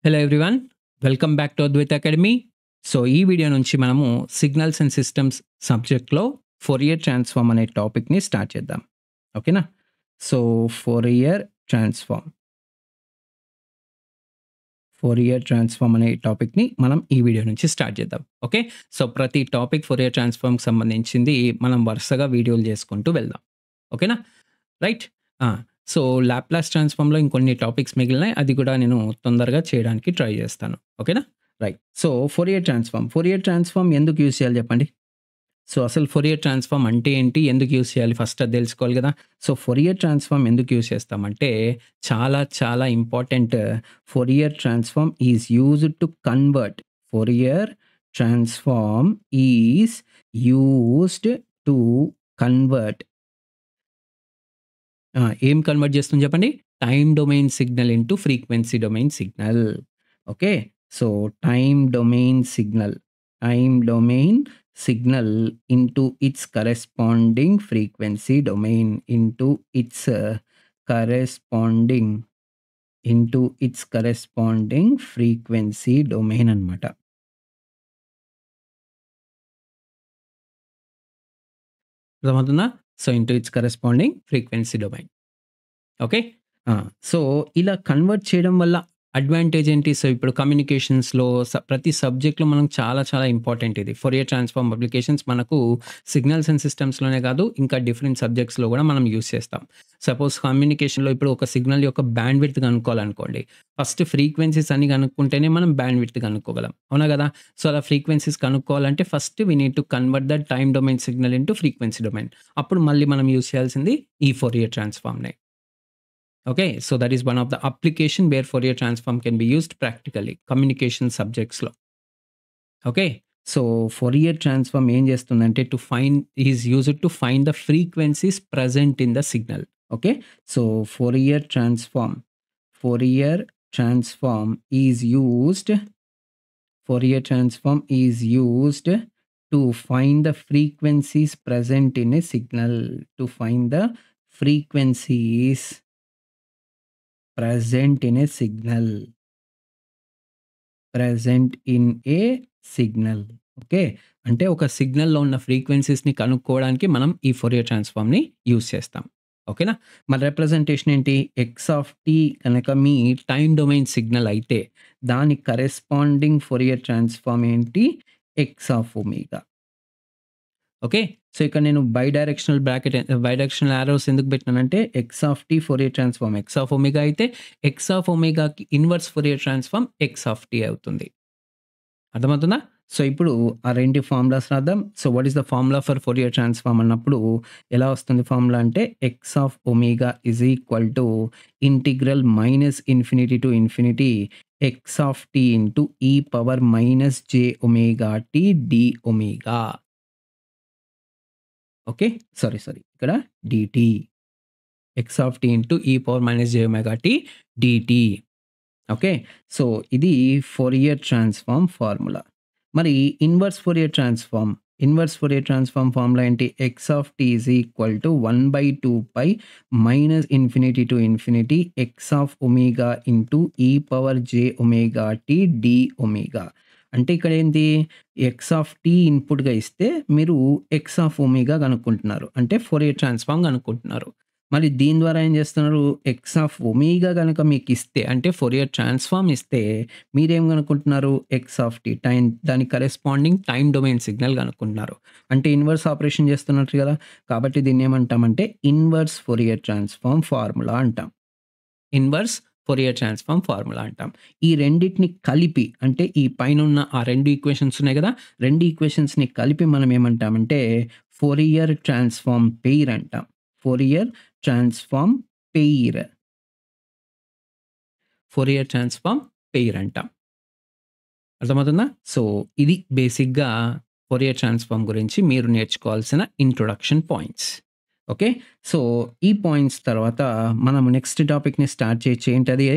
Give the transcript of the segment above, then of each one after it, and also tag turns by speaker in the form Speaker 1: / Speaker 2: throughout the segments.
Speaker 1: Hello everyone. Welcome back to Advaita academy. So, ఈ video నుంచి మనము సిగ్నల్స్ అండ్ సిస్టమ్స్ సబ్జెక్ట్‌లో ఫోరియర్ ట్రాన్స్‌ఫార్మ్ అనే టాపిక్‌ని స్టార్ట్ చేద్దాం. ఓకేనా? So, Fourier transform. Fourier transform అనే టాపిక్‌ని మనం ఈ వీడియో నుంచి స్టార్ట్ చేద్దాం. ఓకే. సో, ప్రతి టాపిక్ ఫోరియర్ ట్రాన్స్‌ఫార్మ్‌కి సంబంధించింది మనం వరుసగా వీడియోలు చేసుకుంటూ వెళ్దాం. ఓకేనా? రైట్. ఆ! సో, లాప్లాస్ ట్రాన్స్‌ఫార్మ్‌లో ఇంకొన్ని టాపిక్స్ మిగిలినాయి. అది కూడా నేను తొందరగా చేయడానికి ట్రై చేస్తాను. ఓకేనా? Right. So, Fourier transform. Fourier transform ఎందుకు యూజ్ చేయాలి చెప్పండి? సో, అసలు ఫోరియర్ ట్రాన్స్‌ఫార్మ్ అంటే ఏంటి? ఎందుకు యూజ్ చేయాలి? ఫస్ట్ అది తెలుసుకోవాలి కదా! సో, ఫోరియర్ ట్రాన్స్‌ఫార్మ్ ఎందుకు యూజ్ చేస్తామంటే చాలా చాలా important. Fourier transform is used to convert. Fourier transform is used to convert. ఏం కన్వర్ట్ చేస్తుంది చెప్పండి? Time domain signal into frequency domain signal. Okay. So, time domain signal into its corresponding frequency domain corresponding frequency domain అన్నమాట. అర్థమవుతుందా? So, into its corresponding frequency domain. Okay. ఆ! So, ఇలా convert చేయడం వల్ల advantage ఏంటి? So, ఇప్పుడు కమ్యూనికేషన్స్‌లో ప్రతి సబ్జెక్ట్‌లో మనం చాలా చాలా ఇంపార్టెంట్ ఇది. ఫోరియర్ ట్రాన్స్‌ఫార్మ్ అప్లికేషన్స్ మనకు సిగ్నల్స్ అండ్ సిస్టమ్స్‌లోనే కాదు, ఇంకా డిఫరెంట్ సబ్జెక్ట్స్‌లో కూడా మనం యూజ్ చేస్తాం. సపోజ్ కమ్యూనికేషన్‌లో ఇప్పుడు ఒక సిగ్నల్ యొక్క బ్యాండ్ విడ్త్ కనుక్కోవాలనుకోండి. ఫస్ట్ ఫ్రీక్వెన్సీస్ అన్ని కనుక్కుంటేనే మనం బ్యాండ్ విడ్త్ కనుక్కోగలం. అవునా కదా! సో, అలా ఫ్రీక్వెన్సీస్ కనుక్కోవాలంటే first we need to convert the time domain signal into frequency domain. అప్పుడు మళ్ళీ మనం యూజ్ చేయాల్సింది ఈ ఫోరియర్ ట్రాన్స్‌ఫార్మ్‌నే. Okay, so that is one of the application where Fourier transform can be used practically communication subjects లో. Okay. So, Fourier transform ఏం చేస్తుందంటే is used to find the frequencies present in the signal. Okay. So, Fourier transform Fourier transform is used Fourier transform is used to find the frequencies present in a signal. To find the frequencies present in a signal present in a signal. Okay. అంటే ఒక సిగ్నల్‌లో ఉన్న ఫ్రీక్వెన్సీస్‌ని కనుక్కోవడానికి మనం ఈ Fourier ట్రాన్స్‌ఫార్మ్‌ని use చేస్తాం. ఓకేనా? మన representation ఏంటి? ఎక్స్ ఆఫ్ టీ కనుక మీ టైమ్ డొమైన్ సిగ్నల్ అయితే దాని కరెస్పాండింగ్ ఫోరియర్ ట్రాన్స్‌ఫార్మ్ ఏంటి? X of omega. Okay. So, ఇక్కడ నేను బై డైరెక్షనల్ యారోస్ ఎందుకు పెట్టినానంటే x of t Fourier transform X of omega అయితే ఎక్స్ ఆఫ్ ఒమేగాకి inverse Fourier transform X of t అవుతుంది. అర్థమవుతుందా? సో, ఇప్పుడు ఆ 2 ఫార్ములాస్ రాద్దాం. So, what is the formula for Fourier transform అన్నప్పుడు ఎలా వస్తుంది ఫార్ములా అంటే x of omega is equal to integral minus infinity to infinity X of t into e power minus J omega t d omega. Okay. Sorry. ఇక్కడ dt. X of t into e power minus J omega t dt. Okay. So, ఇది Fourier transform formula. మరి inverse Fourier transform formula ఏంటి? X of t is equal to 1/2 pi minus infinity to infinity X of omega into e power j omega t d omega. అంటే ఇక్కడ ఏంటి? X of tea ఇన్‌పుట్‌గా ఇస్తే మీరు X of omega కనుక్కుంటున్నారు. అంటే Fourier transform కనుక్కుంటున్నారు. మరి దీని ద్వారా ఏం చేస్తున్నారు? ఎక్స్ ఆఫ్ ఒమేగా గనక మీకిస్తే అంటే ఫోరియర్ ట్రాన్స్‌ఫార్మ్ ఇస్తే మీరేం కనుక్కుంటున్నారు? ఎక్స్ ఆఫ్ టీ దానికి కరెస్పాండింగ్ టైమ్ డొమైన్ సిగ్నల్ కనుక్కుంటున్నారు. అంటే ఇన్వర్స్ ఆపరేషన్ చేస్తున్నట్టు కదా! కాబట్టి దీన్నేమంటామంటే ఇన్వర్స్ ఫోరియర్ ట్రాన్స్‌ఫార్మ్ ఫార్ములా అంటాం. ఇన్వర్స్ ఫోరియర్ ట్రాన్స్‌ఫార్మ్ ఫార్ములా అంటాం. ఈ రెండిటిని కలిపి అంటే ఈ పైనున్న ఆ 2 ఈక్వేషన్స్ ఉన్నాయి కదా! 2 ఈక్వేషన్స్‌ని కలిపి మనం ఏమంటామంటే ఫోరియర్ ట్రాన్స్‌ఫార్మ్ పెయిర్ అంటాం. Fourier transform pair. Fourier transform pair అంటాం. అర్థమవుతుందా? సో, ఇది బేసిక్‌గా ఫోరియర్ ట్రాన్స్‌ఫార్మ్ గురించి మీరు నేర్చుకోవాల్సిన ఇంట్రొడక్షన్ పాయింట్స్. ఓకే. సో, ఈ పాయింట్స్ తర్వాత మనం నెక్స్ట్ టాపిక్‌ని స్టార్ట్ చేయొచ్చు. ఏంటది?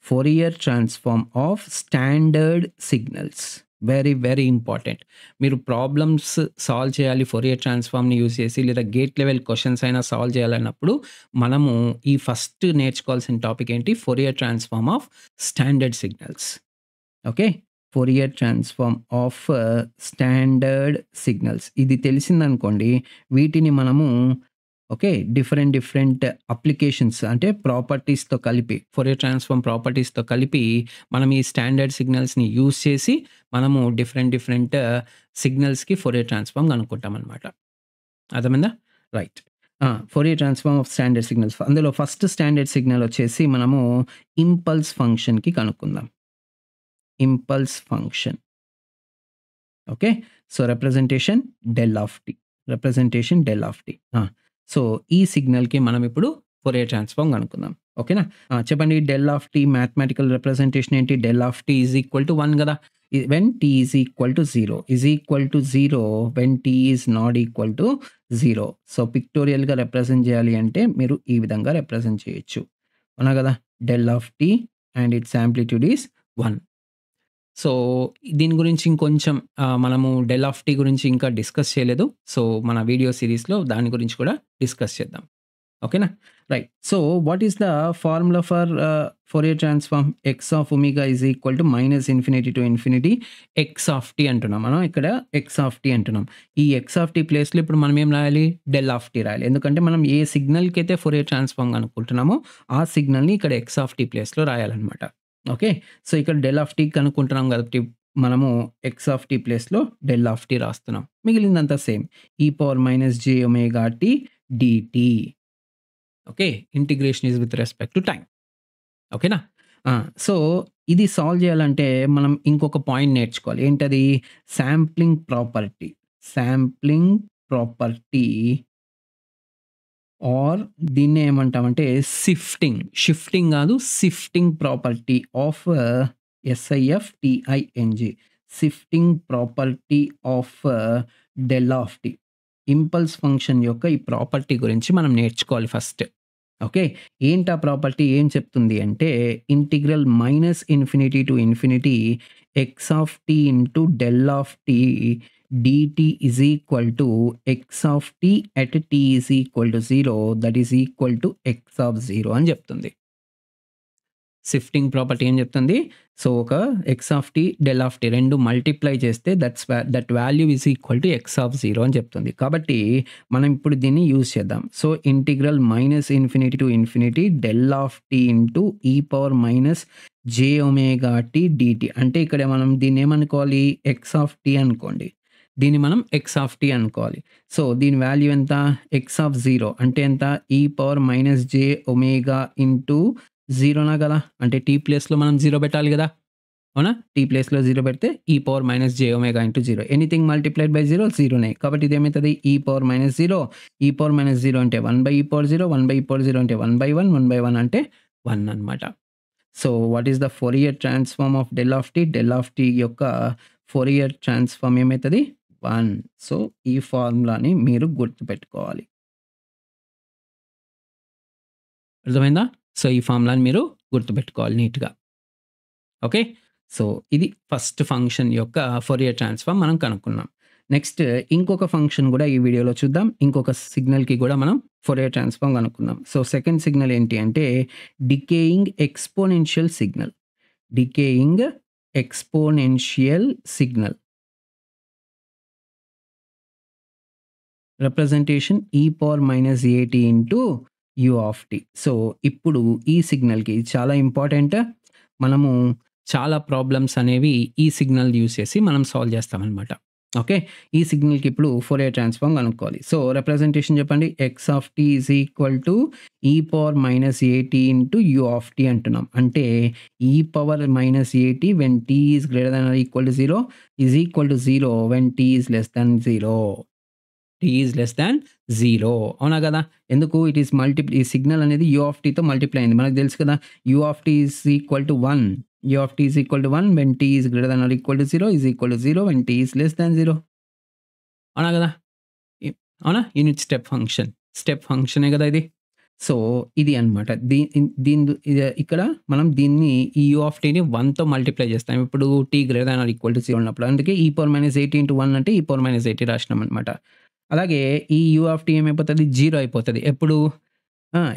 Speaker 1: Fourier transform of standard signals. Very very important. మీరు ప్రాబ్లమ్స్ సాల్వ్ చేయాలి ఫోరియర్ ట్రాన్స్‌ఫార్మ్‌ని యూజ్ చేసి లేదా గేట్ లెవెల్ క్వెషన్స్ అయినా సాల్వ్ చేయాలన్నప్పుడు మనము ఈ ఫస్ట్ నేర్చుకోవాల్సిన టాపిక్ ఏంటి? Fourier transform of standard signals. Okay. Fourier transform of standard signals. ఇది తెలిసిందనుకోండి, వీటిని మనము ఓకే. డిఫరెంట్ అప్లికేషన్స్ అంటే ప్రాపర్టీస్‌తో కలిపి ఫోరియర్ ట్రాన్స్‌ఫార్మ్ ప్రాపర్టీస్‌తో కలిపి మనం ఈ స్టాండర్డ్ సిగ్నల్స్‌ని యూజ్ చేసి మనము డిఫరెంట్ సిగ్నల్స్‌కి ఫోరియర్ ట్రాన్స్‌ఫార్మ్ కనుక్కుంటామనమాట. అర్థమైందా? Right. Fourier transform of standard signals. అందులో ఫస్ట్ స్టాండర్డ్ సిగ్నల్ వచ్చేసి మనము ఇంపల్స్ ఫంక్షన్‌కి కనుక్కుందాం. Impulse function. Okay. So, representation del of t. Representation del of t. So, ఈ సిగ్నల్‌కి మనం ఇప్పుడు ఫోరియర్ ట్రాన్స్‌ఫార్మ్ కనుక్కుందాం. ఓకేనా? చెప్పండి del of t mathematical representation ఏంటి? Del of t is equal to 1 గదా! When t is equal to 0. Is equal to 0 when t is not equal to 0. So, పిక్టోరియల్‌గా రిప్రజెంట్ చేయాలి అంటే మీరు ఈ విధంగా రిప్రజెంట్ చేయొచ్చు. అవునా గదా! Del of t and its amplitude is 1. So, దీని గురించి ఇంకొంచెం మనము డెల్ ఆఫ్ టీ గురించి ఇంకా డిస్కస్ చేయలేదు. సో, మన వీడియో సీరీస్‌లో దాని గురించి కూడా డిస్కస్ చేద్దాం. ఓకేనా? Right. So, what is the formula for Fourier transform? X of omega is equal to minus infinity to infinity X of tea అంటున్నాం. మనం ఇక్కడ ఎక్స్ ఆఫ్ టీ అంటున్నాం. ఈ ఎక్స్ ఆఫ్ టీ ప్లేస్‌లో ఇప్పుడు మనం ఏం రాయాలి? డెల్ ఆఫ్ టీ రాయాలి. ఎందుకంటే మనం ఏ సిగ్నల్‌కైతే ఫోరియర్ ట్రాన్స్‌ఫార్మ్ కనుక్కుంటున్నామో ఆ సిగ్నల్‌ని ఇక్కడ ఎక్స్ ఆఫ్ టీ ప్లేస్‌లో రాయాలన్నమాట. ఓకే. సో, ఇక్కడ డెల్ ఆఫ్ టీ కనుక్కుంటున్నాం కాబట్టి మనము ఎక్స్ ఆఫ్ టీ ప్లేస్‌లో డెల్ ఆఫ్ టీ రాస్తున్నాం. మిగిలిందంతా same. E power minus J omega tea DT. Okay. Integration is with respect to time. ఓకేనా? సో, ఇది సాల్వ్ చేయాలంటే మనం ఇంకొక పాయింట్ నేర్చుకోవాలి. ఏంటది? Sampling property. Sampling property or దీన్నే ఏమంటామంటే సిఫ్టింగ్. షిఫ్టింగ్ గాదు. Sifting property of SIFTING. Sifting property of del of T. Impulse function యొక్క ఈ ప్రాపర్టీ గురించి మనం నేర్చుకోవాలి ఫస్ట్. ఓకే. ఏంటా ప్రాపర్టీ ఏం చెప్తుంది అంటే integral minus infinity to infinity X of t into del of t dt is equal to x of t at t is equal to 0 that is equal to x of 0 అని చెప్తుంది. Shifting property ఏం చెప్తుంది? So, ఒక x of t, del of t 2 multiply చేస్తే that value is equal to x of 0 అని చెప్తుంది. కాబట్టి మనం ఇప్పుడు దీన్ని యూజ్ చేద్దాం. So, integral minus infinity to infinity del of t into e power minus J omega tea dt. అంటే ఇక్కడ మనం దీన్ని ఏమనుకోవాలి? ఎక్స్ ఆఫ్ టీ అనుకోండి. దీన్ని మనం ఎక్స్ ఆఫ్ టీ అనుకోవాలి. సో, దీని వాల్యూ ఎంత? ఎక్స్ ఆఫ్ 0 అంటే ఎంత? ఈ పవర్ మైనస్ జే ఒమేగా ఇంటూ 0నా కదా! అంటే టీ ప్లేస్‌లో మనం 0 పెట్టాలి గదా! అవునా? టీ ప్లేస్‌లో 0 పెడితే ఈ power minus J omega into 0. Anything multiplied by 0 0నే. కాబట్టి ఇదేమైతది? ఈ పవర్ మైనస్ 0. ఈ పవర్ మైనస్ 0 అంటే 1 బై ఈ పవర్ 0. 1 బై ఈ పవర్ 0 అంటే 1 బై 1. 1 బై 1 అంటే 1 అన్నమాట. So, what is the Fourier transform of del of t? Del of t యొక్క ఫోరియర్ ట్రాన్స్‌ఫార్మ్ ఏమైతది? 1. సో, ఈ ఫార్ములాని మీరు గుర్తుపెట్టుకోవాలి. అర్థమైందా? సో, ఈ ఫార్ములాని మీరు గుర్తుపెట్టుకోవాలి నీట్‌గా. ఓకే. సో, ఇది ఫస్ట్ ఫంక్షన్ యొక్క ఫోరియర్ ట్రాన్స్‌ఫార్మ్ మనం కనుక్కున్నాం. నెక్స్ట్ ఇంకొక ఫంక్షన్ గూడా ఈ వీడియోలో చూద్దాం. ఇంకొక సిగ్నల్‌కి గూడా మనం ఫోరియర్ ట్రాన్స్‌ఫార్మ్ కనుక్కుందాం. సో, సెకండ్ సిగ్నల్ ఏంటి అంటే decaying exponential signal. Decaying exponential signal. Representation e power minus a t into u of t. So, ఇప్పుడు ఈ సిగ్నల్‌కి చాలా ఇంపార్టెంట్. మనము చాలా ప్రాబ్లమ్స్ అనేవి ఈ సిగ్నల్ యూజ్ చేసి మనం సాల్వ్ చేస్తామనమాట. ఓకే. ఈ సిగ్నల్‌కి ఇప్పుడు ఫోరియర్ ట్రాన్స్‌ఫార్మ్ కనుక్కోవాలి. సో, రిప్రజెంటేషన్ చెప్పండి. X of t is equal to e power minus a t into u of tea అంటున్నాం. అంటే e power minus a t when t is greater than or equal to 0 is equal to 0 when t is less than 0. T is less than 0 అవునా గదా! ఎందుకు? It is ఈ signal అనేది u of టీతో multiply అయింది. మనకు తెలుసు కదా! You of t is equal to 1. U of t is equal to 1 when t is greater than or equal to 0 is equal to 0 when t is less than 0. అవునా గదా! ఇ అవునా? Unit step function. Step ఫంక్షనే గదా ఇది. So, ఇది అన్నమాట. ఇక్కడ మనం దీన్ని ఈ యూ ఆఫ్ టీని 1తో మల్టిప్లై చేస్తాం. ఇప్పుడు t greater than or equal to 0 ఉన్నప్పుడు. అందుకే ఈ పవర్ మైనస్ 80 ఇంటూ 1 అంటే ఈ పవర్ మైనస్ 80 రాసినామన్నమాట. అలాగే ఈ యూ ఆఫ్ టీ ఏమైపోతది? 0 అయిపోతది. ఎప్పుడు?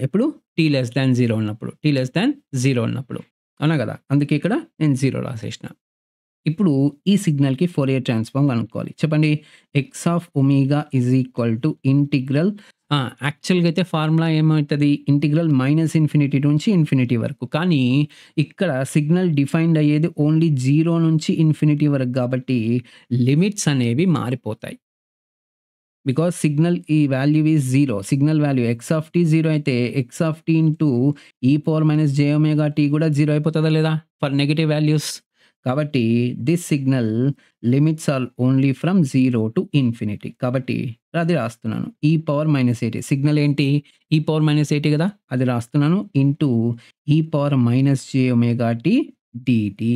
Speaker 1: ఎప్పుడు? టీ లెస్ థాన్ 0 ఉన్నప్పుడు. టీ లెస్ థాన్ 0 ఉన్నప్పుడు. అవునా గదా! అందుకే ఇక్కడ నేను 0 రాసేసిన. ఇప్పుడు ఈ సిగ్నల్‌కి ఫోరియర్ ట్రాన్స్‌ఫార్మ్ కనుక్కోవాలి. చెప్పండి. X of omega is equal to integral యాక్చువల్‌గా అయితే ఫార్ములా ఏమైతది? ఇంటిగ్రల్ మైనస్ ఇన్ఫినిటీ నుంచి ఇన్ఫినిటీ వరకు. కానీ ఇక్కడ సిగ్నల్ డిఫైన్డ్ అయ్యేది ఓన్లీ 0 నుంచి ఇన్ఫినిటీ వరకు కాబట్టి లిమిట్స్ అనేవి మారిపోతాయి. బికాజ్ సిగ్నల్ ఈ value is 0. Signal value x of t 0 అయితే x of t into e power minus J omega t కూడా 0 అయిపోతదా లేదా? For negative values. కాబట్టి this signal limits are only from 0 to infinity. కాబట్టి అది రాస్తున్నాను. ఈ పవర్ మైనస్ 80 సిగ్నల్ ఏంటి? ఈ పవర్ మైనస్ 80 కదా! అది రాస్తున్నాను. ఇంటూ ఈ పవర్ మైనస్ జే ఒమేగా టీ డీటీ.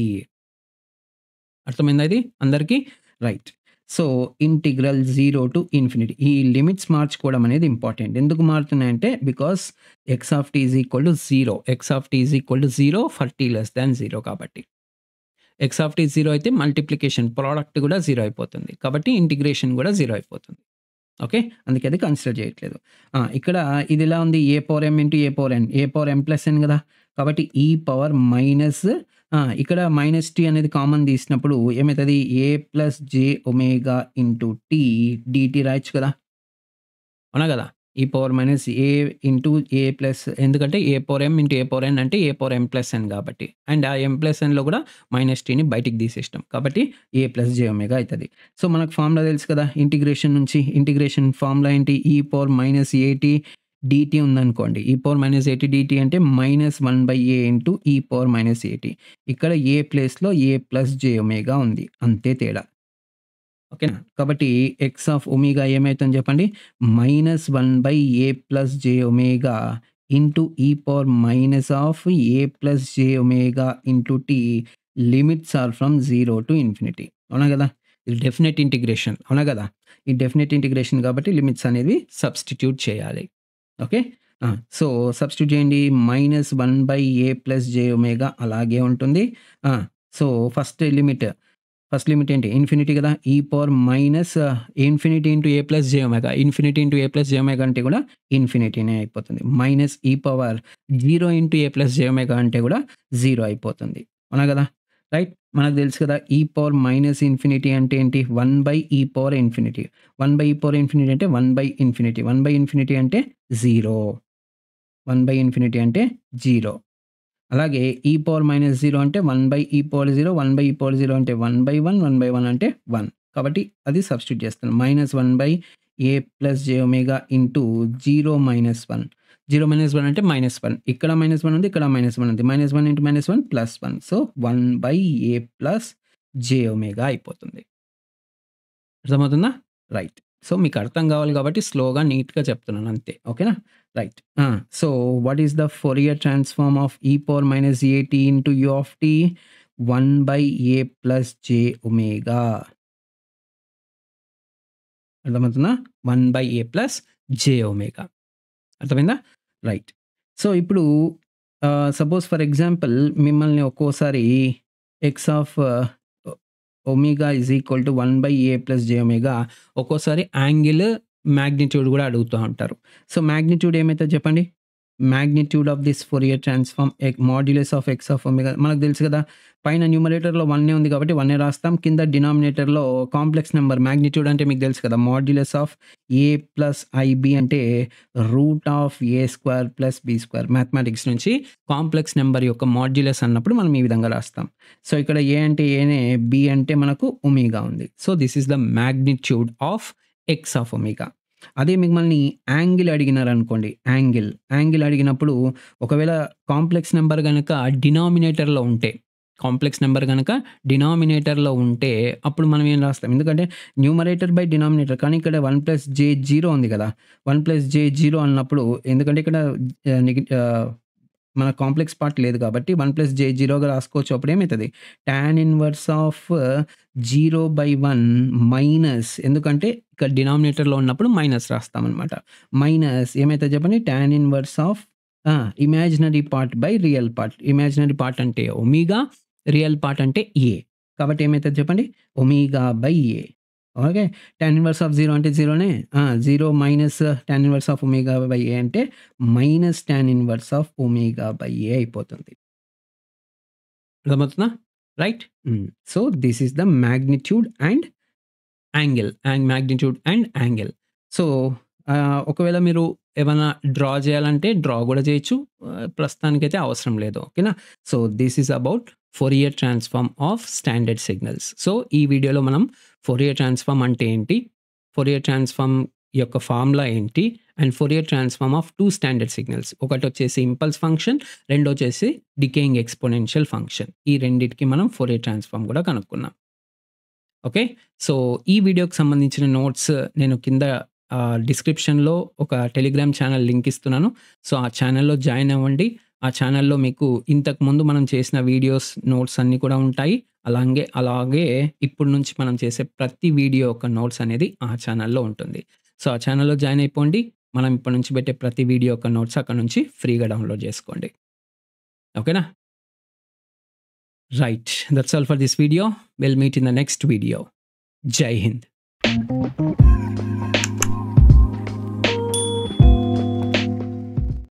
Speaker 1: అర్థమైందా ఇది అందరికీ? Right. So, integral 0 to infinity. ఈ లిమిట్స్ మార్చుకోవడం అనేది ఇంపార్టెంట్. ఎందుకు మారుతున్నాయంటే because x of t is equal to 0. X of t is equal to 0 for t less than 0 కాబట్టి. X of t 0 అయితే మల్టిప్లికేషన్ ప్రొడక్ట్ కూడా 0 అయిపోతుంది. కాబట్టి ఇంటిగ్రేషన్ కూడా 0 అయిపోతుంది. ఓకే. అందుకే అది కన్సిడర్ చేయట్లేదు. ఇక్కడ ఇది ఎలా ఉంది? A power m into a power n. A power m plus n కదా! కాబట్టి ఈ పవర్ మైనస్ ఇక్కడ మైనస్ టీ అనేది కామన్ తీసినప్పుడు ఏమైతది? A plus j omega into t dt రాయొచ్చు కదా! అవునా కదా! E power minus a into a plus ఎందుకంటే a power m into a power n అంటే ఏ పవర్ ఎం ప్లస్ ఎన్ కాబట్టి. అండ్ ఆ ఎం ప్లస్ ఎన్‌లో కూడా మైనస్ టీని బయటికి తీసేసినాం. కాబట్టి ఏ ప్లస్ జే ఒమేగా అయితది. సో, మనకు ఫార్ములా తెలుసు కదా! ఇంటిగ్రేషన్ నుంచి. ఇంటిగ్రేషన్ ఫార్ములా ఏంటి? ఈ పవర్ మైనస్ ఏటీ డీటీ ఉందనుకోండి. ఈ పవర్ మైనస్ ఏటీ డీటీ అంటే minus 1/a into e power minus ఏటీ. ఇక్కడ ఏ ప్లేస్‌లో ఏ ప్లస్ జే ఒమేగా ఉంది. అంతే తేడా. ఓకేనా? కాబట్టి ఎక్స్ ఆఫ్ ఒమేగా ఏమైతుందని చెప్పండి? Minus 1/a plus j omega into e power minus of a plus j omega into t limits are from 0 to infinity. అవునా కదా! ఇది డెఫినిట్ ఇంటిగ్రేషన్. అవునా కదా! ఈ డెఫినిట్ ఇంటిగ్రేషన్ కాబట్టి లిమిట్స్ అనేవి సబ్స్టిట్యూట్ చేయాలి. ఓకే. సో, సబ్స్టిట్యూట్ చేయండి. Minus 1/a plus j omega అలాగే ఉంటుంది. ఆ! సో, ఫస్ట్ లిమిట్ ఏంటి? ఇన్ఫినిటీ కదా! E power minus infinity into a plus j omega. Infinity into a plus j omega అంటే కూడా ఇన్ఫినిటీనే అయిపోతుంది. మైనస్ ఈ power 0 into a plus j omega అంటే కూడా 0 అయిపోతుంది. అవునా కదా! రైట్. మనకు తెలుసు కదా! ఈ పవర్ మైనస్ ఇన్ఫినిటీ అంటే ఏంటి? 1/e power infinity. 1/e power infinity అంటే 1/ఇన్ఫినిటీ. 1/ఇన్ఫినిటీ అంటే 0. 1/ఇన్ఫినిటీ అంటే 0. అలాగే ఈ పవర్ మైనస్ 0 అంటే 1/e పవర్ 0, 1/e పవర్ 0 అంటే 1/1, 1/1 అంటే 1. కాబట్టి అది సబ్స్టిట్యూట్ చేస్తాను. Minus 1/a plus j omega into 0 minus 1. 0 minus 1 అంటే మైనస్ 1. ఇక్కడ మైనస్ 1 ఉంది. ఇక్కడ మైనస్ 1 ఉంది. Minus 1 into minus 1 plus 1. So, 1/a plus j omega అయిపోతుంది. అర్థమవుతుందా? రైట్. సో, మీకు అర్థం కావాలి కాబట్టి స్లోగా నీట్‌గా చెప్తున్నాను అంతే. ఓకేనా? Right. So, what is the Fourier transform of e power minus a t into u of t? 1/a plus j omega. అర్థమవుతుందా? 1/a plus j omega. అర్థమైందా? రైట్. సో, ఇప్పుడు సపోజ్ ఫర్ ఎగ్జాంపుల్ మిమ్మల్ని ఒక్కోసారి x of omega is equal to 1/a plus j omega ఒక్కోసారి angle, magnitude కూడా అడుగుతా ఉంటారు. So, magnitude ఏమైతది చెప్పండి? Magnitude of this Fourier transform modulus of x of omega మనకు తెలుసు కదా! పైన న్యూమరేటర్‌లో 1 ఉంది కాబట్టి 1 రాస్తాం. కింద డినామినేటర్‌లో కాంప్లెక్స్ నంబర్ మాగ్నిట్యూడ్ అంటే మీకు తెలుసు కదా! Modulus of a plus i b అంటే root of a square plus b square. Mathematics నుంచి కాంప్లెక్స్ నంబర్ యొక్క మాడ్యులస్ అన్నప్పుడు మనం ఈ విధంగా రాస్తాం. సో, ఇక్కడ ఏ అంటే ఏనే, బీ అంటే మనకు ఒమేగా ఉంది. So, this is the magnitude of x of omega. అదే మిమ్మల్ని యాంగిల్ అడిగినారనుకోండి. యాంగిల్ అడిగినప్పుడు ఒకవేళ కాంప్లెక్స్ నంబర్ గనక డినామినేటర్‌లో ఉంటే, అప్పుడు మనం ఏం రాస్తాం? ఎందుకంటే న్యూమరేటర్ బై డినామినేటర్ కానీ ఇక్కడ 1+j0 ఉంది కదా! 1+j0 అన్నప్పుడు ఎందుకంటే ఇక్కడ మన కాంప్లెక్స్ పార్ట్ లేదు కాబట్టి 1+j0గా రాసుకోవచ్చు. అప్పుడు ఏమైతది? టాన్ ఇన్వర్స్ ఆఫ్ 0/1 మైనస్ ఎందుకంటే ఇక్కడ డినామినేటర్‌లో ఉన్నప్పుడు మైనస్ రాస్తామనమాట. మైనస్ ఏమైతది చెప్పండి? Tan inverse of imaginary part by real part. Imaginary part అంటే ఒమేగా, రియల్ పార్ట్ అంటే ఏ. కాబట్టి ఏమైతది చెప్పండి? Omega by a. Okay. Tan inverse of 0 అంటే 0నే. 0 minus tan inverse of omega by a అంటే minus tan inverse of omega by a అయిపోతుంది. అర్థమవుతుందా? Right? So, this is the magnitude and angle. So, ఒకవేళ మీరు ఏమన్నా డ్రా చేయాలంటే draw గూడా చేయొచ్చు. ప్రస్తుతానికైతే అవసరం లేదు. ఓకేనా? So, this is about Fourier transform of standard signals. So, ఈ వీడియోలో మనం ఫోరియర్ ట్రాన్స్‌ఫార్మ్ అంటే ఏంటి? ఫోరియర్ ట్రాన్స్‌ఫార్మ్ యొక్క ఫార్ములా ఏంటి? And Fourier transform of 2 standard signals. ఒకటొచ్చేసి ఇంపల్స్ ఫంక్షన్, రెండోచ్చేసి డికేయింగ్ ఎక్స్‌పోనెన్షియల్ ఫంక్షన్. ఈ రెండిటికి మనం ఫోరియర్ ట్రాన్స్‌ఫార్మ్ గూడా కనుక్కున్నాం. ఓకే. సో, ఈ వీడియోకి సంబంధించిన నోట్స్ నేను కింద డిస్క్రిప్షన్‌లో ఒక టెలిగ్రామ్ ఛానల్ లింక్ ఇస్తున్నాను. సో, ఆ ఛానల్‌లో జాయిన్ అవ్వండి. ఆ ఛానల్‌లో మీకు ఇంతకుముందు మనం చేసిన వీడియోస్, నోట్స్ అన్నీ కూడా ఉంటాయి. అలాగే ఇప్పటి నుంచి మనం చేసే ప్రతి వీడియో యొక్క నోట్స్ అనేది ఆ ఛానల్‌లో ఉంటుంది. సో, ఆ ఛానల్‌లో జాయిన్ అయిపోండి. మనం ఇప్పటి నుంచి పెట్టే ప్రతి వీడియో యొక్క నోట్స్ అక్కడి నుంచి ఫ్రీగా డౌన్‌లోడ్ చేసుకోండి. ఓకేనా? Right. That's all for this video. Will meet in the next video. జై హింద్.